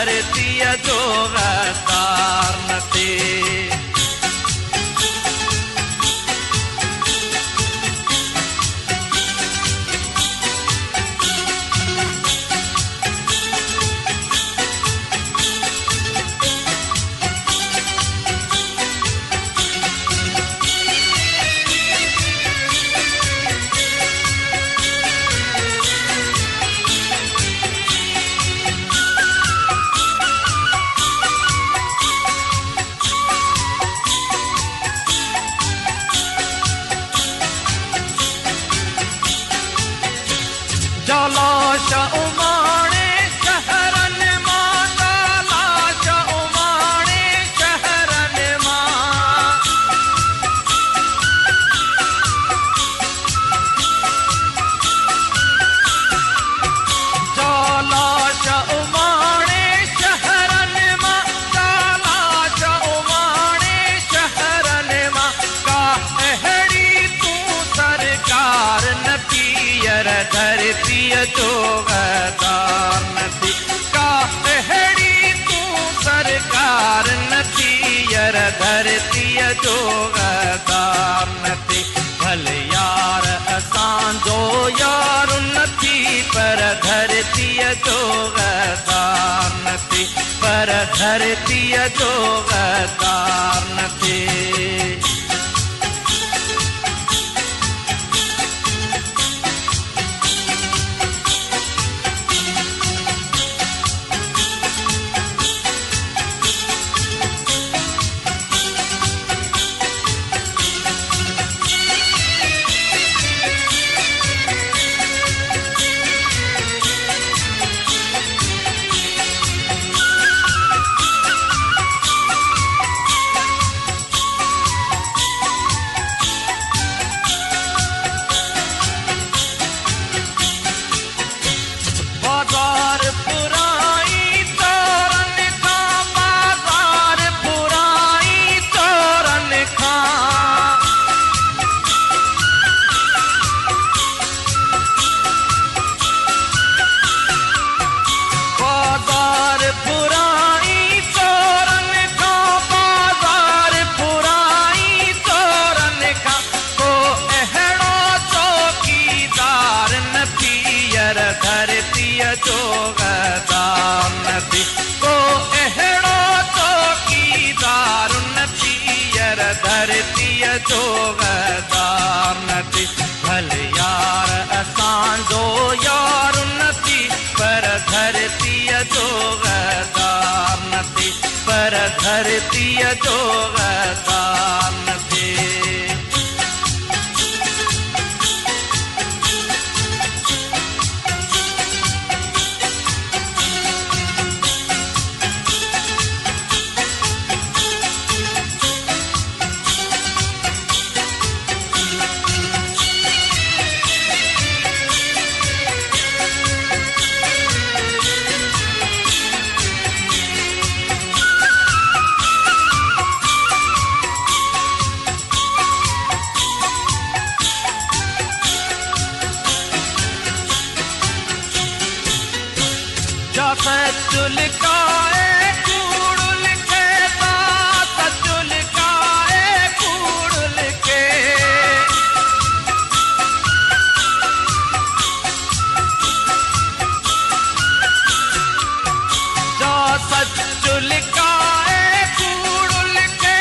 धरतीअ जो गद्दार न थिए। लाश उमाणे शहरन मां, लाश उमाणे शहरन मां, लाश उमाणे शहरन मां, लाश उमाणे शहरन मां, का अहिड़ी तूं सरकार न पीयर धरतीअ जो गद्दार न थी। का अहिड़ी तूं सरकार न पीयर धरतीअ जो गद्दार न थी। भले यार असांजो यार न थी पर धरतीअ जो गद्दार न थी, पर धरतीअ जो गद्दार न थी। धरतीअ जो गद्दार न थी, को अहिड़ो चौकीदार न पीयर धरतीअ जो गद्दार न थी। भले यार असांजो यार न थी पर धरतीअ जो गद्दार न थी, पर धरतीअ जो गद्दार न थी। सच लिकाए कूड़ लिखे, सच लिकाए कूड़ लिखे, जो सच लिकाए कूड़ लिखे,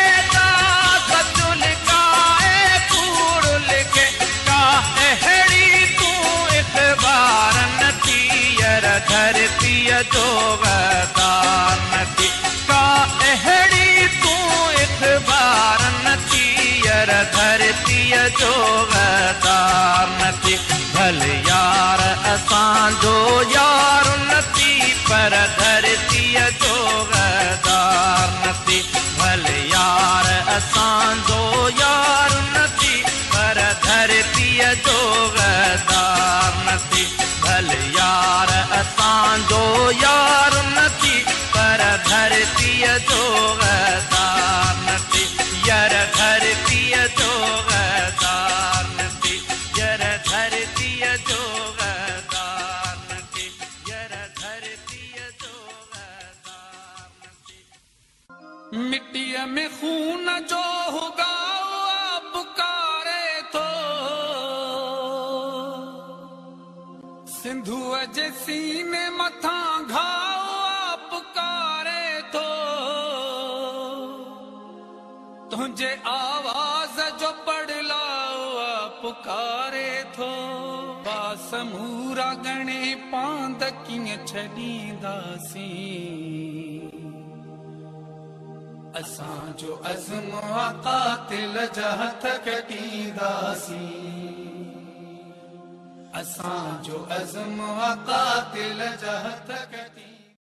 सच लिकाए कूड़ लिखे। का अहिड़ी तूं इख़बार न थीयर धरतीअ जो गद्दार न थी। का अहिड़ी तूं इख़बार न थीयर धरतीअ जो गद्दार न थी। भले यार असांजो यार न थी पर धरतीअ जो गद्दार न थी। भले यार असांजो यार न थी पर धरतीअ जो गद्दार न थी। भले यार असांजो यार न थी पर धरतीअ जो गद्दार न थी। यार धरतीअ जो गद्दार न थी, यार धरतीअ जो गद्दार न थी, यार धरतीअ जो गद्दार। सीने मथा घाव आप कारे थो तुझे आवाज जो पड़लाओ पुकारे थो बासमूरा गणे पांद किए छॾींदासीं असां जो अज़्म कातिल जा हथ कटींदासीं असां जो अज़्म कातिल जा हथ